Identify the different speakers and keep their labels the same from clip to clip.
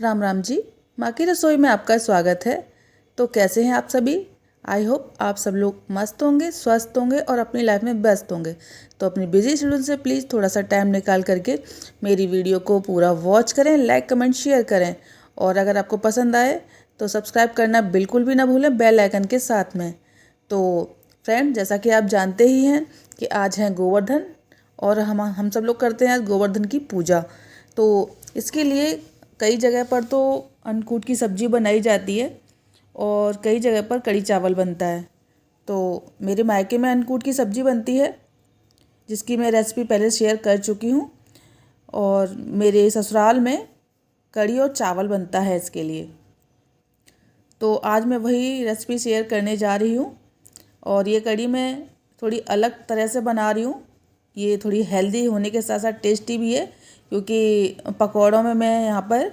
Speaker 1: राम राम जी। माँ की रसोई में आपका स्वागत है। तो कैसे हैं आप सभी? आई होप आप सब लोग मस्त होंगे, स्वस्थ होंगे और अपनी लाइफ में व्यस्त होंगे। तो अपनी बिजी शेड्यूल से प्लीज़ थोड़ा सा टाइम निकाल करके मेरी वीडियो को पूरा वॉच करें, लाइक कमेंट शेयर करें और अगर आपको पसंद आए तो सब्सक्राइब करना बिल्कुल भी ना भूलें बेल आइकन के साथ में। तो फ्रेंड, जैसा कि आप जानते ही हैं कि आज है गोवर्धन और हम सब लोग करते हैं आज गोवर्धन की पूजा। तो इसके लिए कई जगह पर तो अन्नकूट की सब्जी बनाई जाती है और कई जगह पर कढ़ी चावल बनता है। तो मेरे मायके में अन्नकूट की सब्जी बनती है जिसकी मैं रेसिपी पहले शेयर कर चुकी हूँ और मेरे ससुराल में कढ़ी और चावल बनता है इसके लिए। तो आज मैं वही रेसिपी शेयर करने जा रही हूँ और ये कढ़ी मैं थोड़ी अलग तरह से बना रही हूँ। ये थोड़ी हेल्दी होने के साथ साथ टेस्टी भी है क्योंकि पकौड़ों में मैं यहाँ पर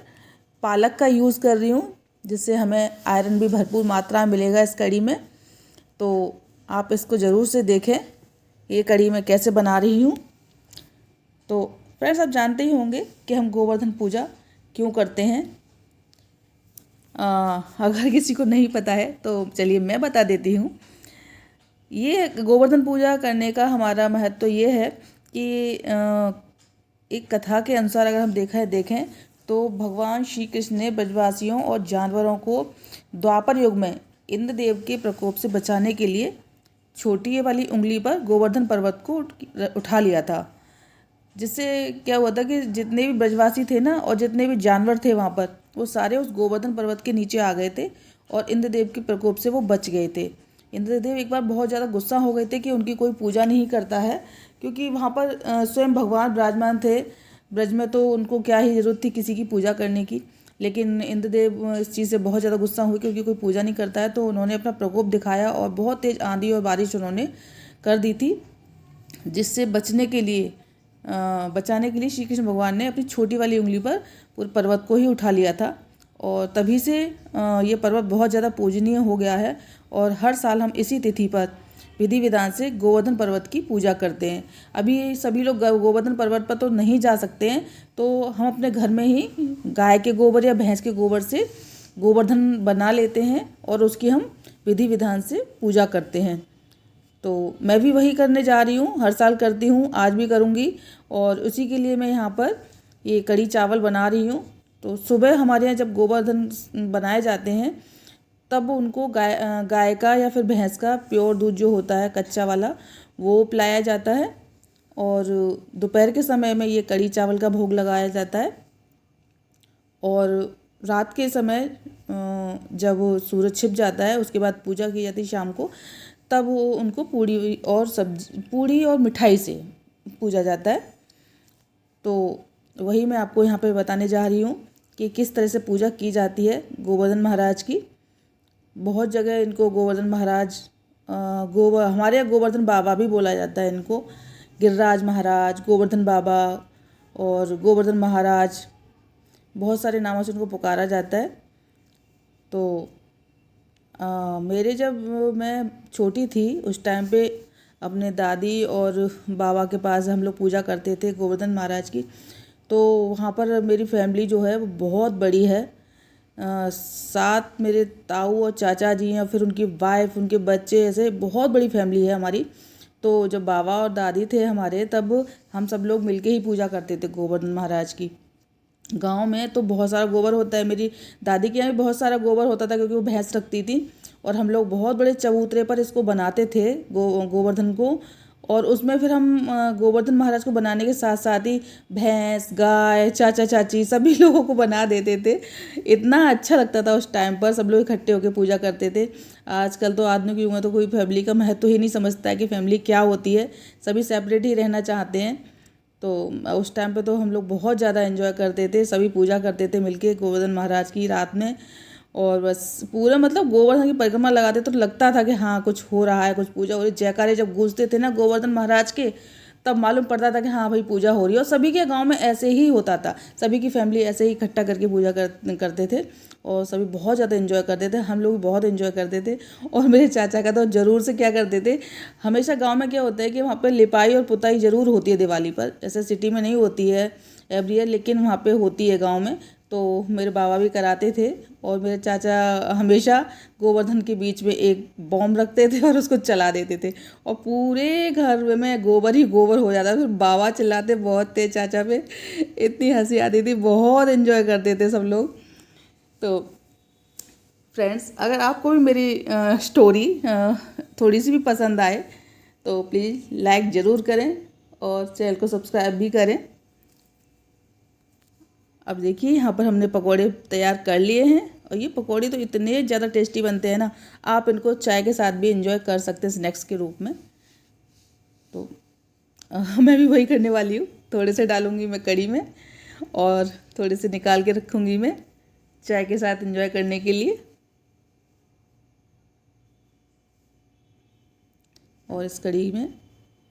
Speaker 1: पालक का यूज़ कर रही हूँ जिससे हमें आयरन भी भरपूर मात्रा में मिलेगा इस कढ़ी में। तो आप इसको ज़रूर से देखें ये कढ़ी मैं कैसे बना रही हूँ। तो फ्रेंड्स, आप जानते ही होंगे कि हम गोवर्धन पूजा क्यों करते हैं। अगर किसी को नहीं पता है तो चलिए मैं बता देती हूँ। ये गोवर्धन पूजा करने का हमारा महत्व ये है कि एक कथा के अनुसार अगर हम देखें तो भगवान श्री कृष्ण ने ब्रजवासियों और जानवरों को द्वापर युग में इंद्रदेव के प्रकोप से बचाने के लिए छोटी वाली उंगली पर गोवर्धन पर्वत को उठा लिया था। जिससे क्या हुआ था कि जितने भी ब्रजवासी थे ना और जितने भी जानवर थे वहाँ पर वो सारे उस गोवर्धन पर्वत के नीचे आ गए थे और इंद्रदेव के प्रकोप से वो बच गए थे। इंद्रदेव एक बार बहुत ज़्यादा गुस्सा हो गए थे कि उनकी कोई पूजा नहीं करता है क्योंकि वहाँ पर स्वयं भगवान विराजमान थे ब्रज में, तो उनको क्या ही ज़रूरत थी किसी की पूजा करने की। लेकिन इंद्रदेव इस चीज़ से बहुत ज़्यादा गुस्सा हुए क्योंकि कोई पूजा नहीं करता है, तो उन्होंने अपना प्रकोप दिखाया और बहुत तेज़ आंधी और बारिश उन्होंने कर दी थी। जिससे बचाने के लिए श्री कृष्ण भगवान ने अपनी छोटी वाली उंगली पर पूरे पर्वत को ही उठा लिया था और तभी से ये पर्वत बहुत ज़्यादा पूजनीय हो गया है और हर साल हम इसी तिथि पर विधि विधान से गोवर्धन पर्वत की पूजा करते हैं। अभी सभी लोग गोवर्धन पर्वत पर तो नहीं जा सकते हैं, तो हम अपने घर में ही गाय के गोबर या भैंस के गोबर से गोवर्धन बना लेते हैं और उसकी हम विधि विधान से पूजा करते हैं। तो मैं भी वही करने जा रही हूँ, हर साल करती हूँ, आज भी करूँगी और उसी के लिए मैं यहाँ पर ये कढ़ी चावल बना रही हूँ। तो सुबह हमारे यहाँ जब गोवर्धन बनाए जाते हैं तब उनको गाय का या फिर भैंस का प्योर दूध जो होता है कच्चा वाला वो पिलाया जाता है और दोपहर के समय में ये कढ़ी चावल का भोग लगाया जाता है और रात के समय जब सूरज छिप जाता है उसके बाद पूजा की जाती है शाम को, तब वो उनको पूड़ी और मिठाई से पूजा जाता है। तो वही मैं आपको यहाँ पे बताने जा रही हूँ कि किस तरह से पूजा की जाती है गोवर्धन महाराज की। बहुत जगह इनको गोवर्धन महाराज हमारे यहाँ गोवर्धन बाबा भी बोला जाता है इनको। गिरिराज महाराज, गोवर्धन बाबा और गोवर्धन महाराज, बहुत सारे नामों से उनको पुकारा जाता है। तो मेरे जब मैं छोटी थी उस टाइम पे अपने दादी और बाबा के पास हम लोग पूजा करते थे गोवर्धन महाराज की। तो वहाँ पर मेरी फैमिली जो है वो बहुत बड़ी है। 7 मेरे ताऊ और चाचा जी हैं, फिर उनकी वाइफ, उनके बच्चे, ऐसे बहुत बड़ी फैमिली है हमारी। तो जब बाबा और दादी थे हमारे तब हम सब लोग मिलके ही पूजा करते थे गोवर्धन महाराज की। गांव में तो बहुत सारा गोबर होता है, मेरी दादी के यहाँ भी बहुत सारा गोबर होता था क्योंकि वो भैंस रखती थी और हम लोग बहुत बड़े चबूतरे पर इसको बनाते थे गोवर्धन को। और उसमें फिर हम गोवर्धन महाराज को बनाने के साथ साथ ही भैंस, गाय, चाचा चाची सभी लोगों को बना देते थे। इतना अच्छा लगता था उस टाइम पर, सब लोग इकट्ठे होकर पूजा करते थे। आजकल तो आदमी की उम्र तो कोई फैमिली का महत्व ही नहीं समझता है कि फैमिली क्या होती है, सभी सेपरेट ही रहना चाहते हैं। तो उस टाइम पे तो हम लोग बहुत ज़्यादा एंजॉय करते थे, सभी पूजा करते थे मिलके गोवर्धन महाराज की रात में। और बस पूरा मतलब गोवर्धन की परिक्रमा लगाते तो लगता था कि हाँ कुछ हो रहा है, कुछ पूजा हो रही। जयकारे जब गूंजते थे ना गोवर्धन महाराज के तब मालूम पड़ता था कि हाँ भाई पूजा हो रही है। और सभी के गांव में ऐसे ही होता था, सभी की फैमिली ऐसे ही इकट्ठा करके पूजा करते थे और सभी बहुत ज़्यादा एंजॉय करते थे। हम लोग भी बहुत एंजॉय करते थे। और मेरे चाचा का तो ज़रूर से क्या करते थे, हमेशा गाँव में क्या होता है कि वहाँ पर लिपाई और पुताई ज़रूर होती है दिवाली पर, जैसे सिटी में नहीं होती है एवरी ईयर, लेकिन वहाँ पे होती है गाँव में। तो मेरे बाबा भी कराते थे, और मेरे चाचा हमेशा गोवर्धन के बीच में एक बॉम्ब रखते थे और उसको चला देते थे, और पूरे घर में गोबर ही गोबर हो जाता। फिर बाबा चिल्लाते बहुत थे चाचा पे, इतनी हंसी आती थी, बहुत एंजॉय करते थे सब लोग। तो फ्रेंड्स, अगर आपको भी मेरी स्टोरी थोड़ी सी भी पसंद आए तो प्लीज़ लाइक ज़रूर करें और चैनल को सब्सक्राइब भी करें। अब देखिए यहाँ पर हमने पकोड़े तैयार कर लिए हैं, और ये पकोड़े तो इतने ज़्यादा टेस्टी बनते हैं ना, आप इनको चाय के साथ भी एंजॉय कर सकते हैं स्नैक्स के रूप में। तो मैं भी वही करने वाली हूँ, थोड़े से डालूँगी मैं कढ़ी में और थोड़े से निकाल के रखूँगी मैं चाय के साथ एंजॉय करने के लिए। और इस कढ़ी में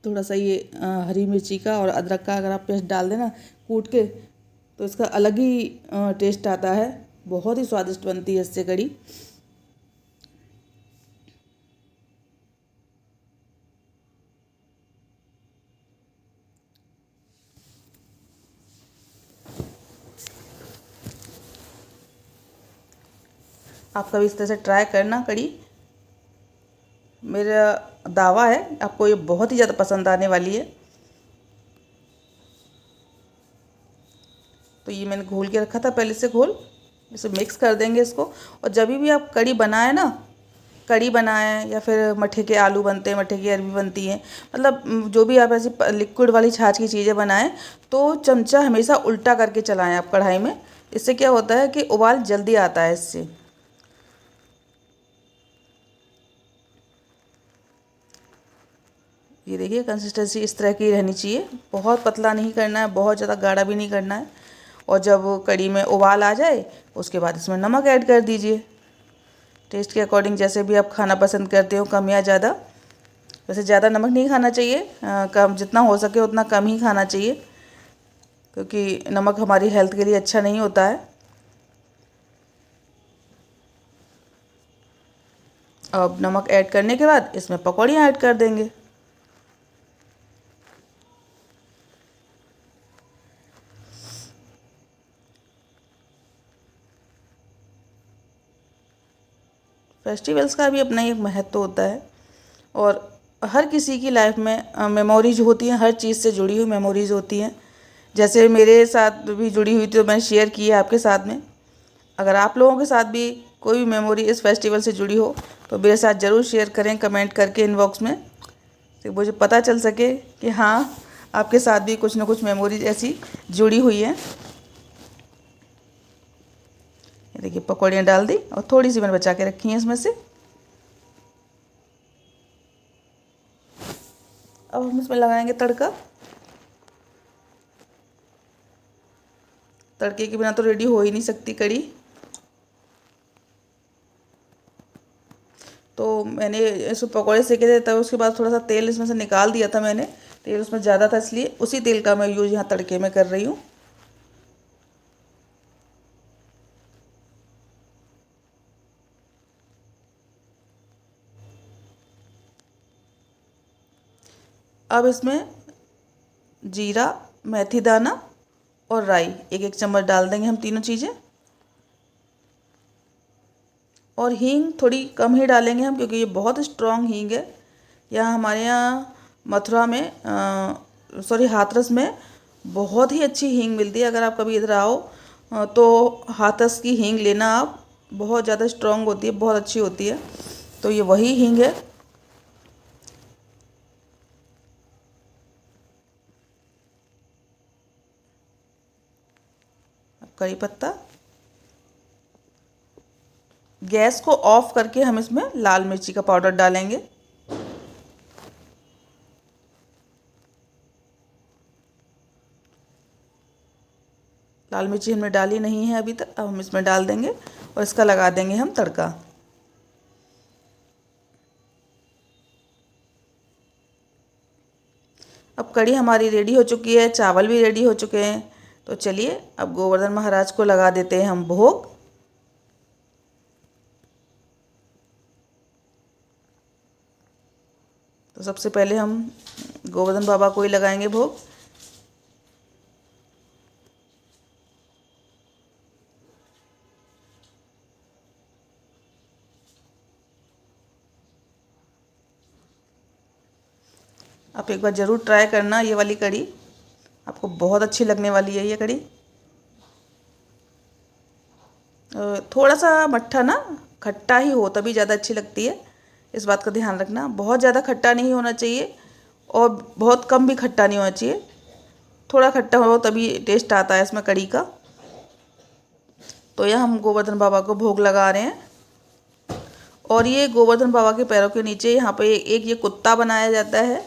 Speaker 1: थोड़ा सा ये हरी मिर्ची का और अदरक का अगर आप पेस्ट डाल देना कूट के, तो इसका अलग ही टेस्ट आता है, बहुत ही स्वादिष्ट बनती है इससे कढ़ी। आप कभी इस तरह से ट्राई करना कढ़ी, मेरा दावा है आपको ये बहुत ही ज़्यादा पसंद आने वाली है। तो ये मैंने घोल के रखा था पहले से घोल, इसे मिक्स कर देंगे इसको। और जब भी आप कढ़ी बनाएं ना, कढ़ी बनाएं या फिर मट्ठे के आलू बनते हैं, मट्ठे की अरबी बनती है, मतलब जो भी आप ऐसी लिक्विड वाली छाछ की चीज़ें बनाएं, तो चमचा हमेशा उल्टा करके चलाएं आप कढ़ाई में। इससे क्या होता है कि उबाल जल्दी आता है इससे। ये देखिए कंसिस्टेंसी इस तरह की रहनी चाहिए, बहुत पतला नहीं करना है, बहुत ज़्यादा गाढ़ा भी नहीं करना है। और जब कढ़ी में उबाल आ जाए उसके बाद इसमें नमक ऐड कर दीजिए, टेस्ट के अकॉर्डिंग जैसे भी आप खाना पसंद करते हो, कम या ज़्यादा। वैसे ज़्यादा नमक नहीं खाना चाहिए, कम जितना हो सके उतना कम ही खाना चाहिए, क्योंकि नमक हमारी हेल्थ के लिए अच्छा नहीं होता है। अब नमक ऐड करने के बाद इसमें पकौड़ियाँ ऐड कर देंगे। फेस्टिवल्स का भी अपना एक महत्व होता है, और हर किसी की लाइफ में मेमोरीज होती हैं, हर चीज़ से जुड़ी हुई मेमोरीज होती हैं। जैसे मेरे साथ भी जुड़ी हुई थी तो मैंने शेयर की है आपके साथ में। अगर आप लोगों के साथ भी कोई भी मेमोरी इस फेस्टिवल से जुड़ी हो तो मेरे साथ ज़रूर शेयर करें कमेंट करके इनबॉक्स में, तो मुझे पता चल सके कि हाँ आपके साथ भी कुछ ना कुछ मेमोरीज ऐसी जुड़ी हुई हैं। ये देखिए पकौड़ियाँ डाल दी और थोड़ी सी मैंने बचा के रखी हैं इसमें से। अब हम इसमें लगाएंगे तड़का। तड़के के बिना तो रेडी हो ही नहीं सकती कढ़ी। तो मैंने इसमें पकौड़े सेके थे, तब उसके बाद थोड़ा सा तेल इसमें से निकाल दिया था मैंने, तेल उसमें ज़्यादा था इसलिए उसी तेल का मैं यूज़ यहाँ तड़के में कर रही हूँ। अब इसमें जीरा, मेथी दाना और राई एक एक चम्मच डाल देंगे हम, तीनों चीज़ें। और हींग थोड़ी कम ही डालेंगे हम, क्योंकि ये बहुत स्ट्रॉन्ग हींग है। यहाँ हमारे यहाँ मथुरा में सॉरी हाथरस में बहुत ही अच्छी हींग मिलती है। अगर आप कभी इधर आओ तो हाथरस की हींग लेना आप, बहुत ज़्यादा स्ट्रॉन्ग होती है, बहुत अच्छी होती है। तो ये वही हींग है। करी पत्ता, गैस को ऑफ करके हम इसमें लाल मिर्ची का पाउडर डालेंगे। लाल मिर्ची हमने डाली नहीं है अभी तक, अब हम इसमें डाल देंगे और इसका लगा देंगे हम तड़का। अब कढ़ी हमारी रेडी हो चुकी है, चावल भी रेडी हो चुके हैं। तो चलिए अब गोवर्धन महाराज को लगा देते हैं हम भोग। तो सबसे पहले हम गोवर्धन बाबा को ही लगाएंगे भोग। आप एक बार ज़रूर ट्राई करना ये वाली कढ़ी, आपको बहुत अच्छी लगने वाली है ये कढ़ी। थोड़ा सा मट्ठा ना खट्टा ही हो तभी ज़्यादा अच्छी लगती है, इस बात का ध्यान रखना। बहुत ज़्यादा खट्टा नहीं होना चाहिए और बहुत कम भी खट्टा नहीं होना चाहिए, थोड़ा खट्टा हो तभी टेस्ट आता है इसमें कढ़ी का। तो यह हम गोवर्धन बाबा को भोग लगा रहे हैं। और ये गोवर्धन बाबा के पैरों के नीचे यहाँ पे एक ये कुत्ता बनाया जाता है,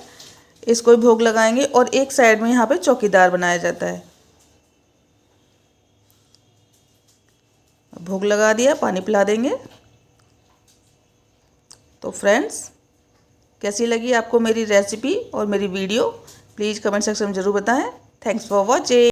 Speaker 1: इसको भी भोग लगाएंगे। और एक साइड में यहाँ पे चौकीदार बनाया जाता है। भोग लगा दिया, पानी पिला देंगे। तो फ्रेंड्स, कैसी लगी आपको मेरी रेसिपी और मेरी वीडियो, प्लीज़ कमेंट सेक्शन में ज़रूर बताएं। Thanks for watching.